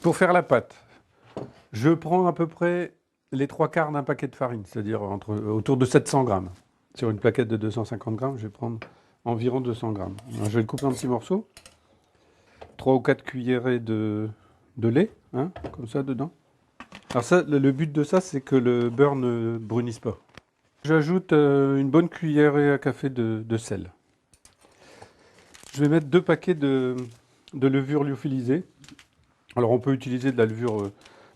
Pour faire la pâte, je prends à peu près les 3/4 d'un paquet de farine, c'est-à-dire autour de 700 grammes. Sur une plaquette de 250 grammes, je vais prendre environ 200 grammes. Alors, je vais le couper en petits morceaux. 3 ou 4 cuillerées de lait, hein, comme ça dedans. Alors ça, le but de ça, c'est que le beurre ne brunisse pas. J'ajoute une bonne cuillerée à café de sel. Je vais mettre 2 paquets de levure lyophilisée. Alors on peut utiliser de la levure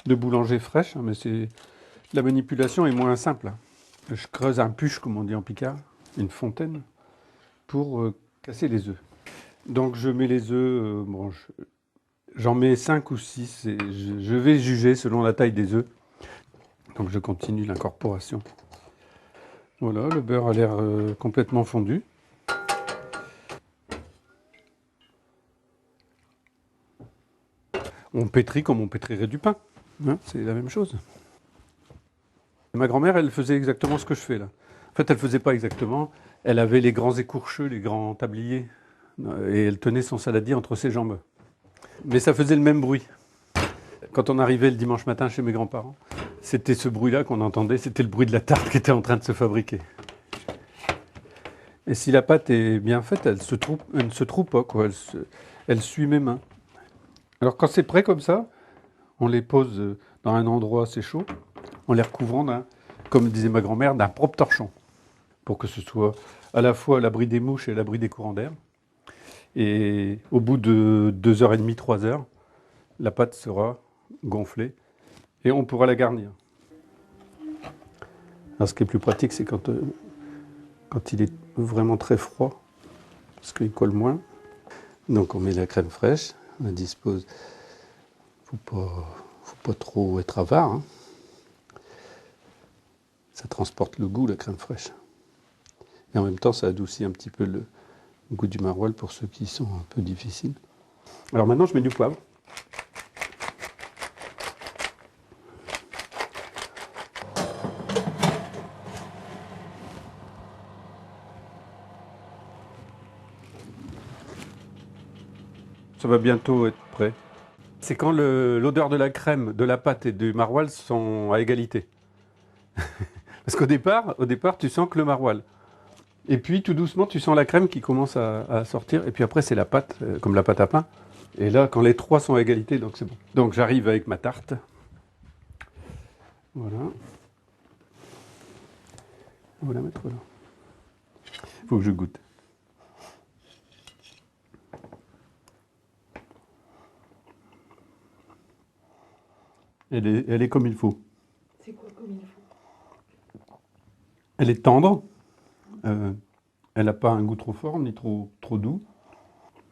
de boulanger fraîche, hein, mais la manipulation est moins simple. Je creuse un puche, comme on dit en picard, une fontaine, pour casser les œufs. Donc je mets les œufs, j'en mets 5 ou 6, et je vais juger selon la taille des œufs. Donc je continue l'incorporation. Voilà, le beurre a l'air complètement fondu. On pétrit comme on pétrirait du pain, hein, c'est la même chose. Ma grand-mère, elle faisait exactement ce que je fais là. En fait, elle faisait pas exactement. Elle avait les grands écourcheux, les grands tabliers, et elle tenait son saladier entre ses jambes. Mais ça faisait le même bruit. Quand on arrivait le dimanche matin chez mes grands-parents, c'était ce bruit-là qu'on entendait, c'était le bruit de la tarte qui était en train de se fabriquer. Et si la pâte est bien faite, elle ne se trouve pas, quoi. Elle suit mes mains. Alors quand c'est prêt comme ça, on les pose dans un endroit assez chaud, en les recouvrant comme disait ma grand-mère, d'un propre torchon, pour que ce soit à la fois à l'abri des mouches et à l'abri des courants d'air. Et au bout de 2h30, 3 heures, la pâte sera gonflée et on pourra la garnir. Alors, ce qui est plus pratique, c'est quand il est vraiment très froid, parce qu'il colle moins. Donc on met la crème fraîche, on la dispose. Faut pas trop être avare, hein. Ça transporte le goût, la crème fraîche. Et en même temps, ça adoucit un petit peu le goût du maroilles pour ceux qui sont un peu difficiles. Alors maintenant, je mets du poivre. Ça va bientôt être prêt. C'est quand l'odeur de la crème, de la pâte et du maroilles sont à égalité. Parce qu'au départ, tu sens que le maroilles. Et puis, tout doucement, tu sens la crème qui commence à sortir. Et puis après, c'est la pâte, comme la pâte à pain. Et là, quand les trois sont à égalité, donc c'est bon. Donc j'arrive avec ma tarte. Voilà. On va la mettre là. Il faut que je goûte. Elle est comme il faut. C'est quoi comme il faut? Elle est tendre. Elle n'a pas un goût trop fort ni trop doux.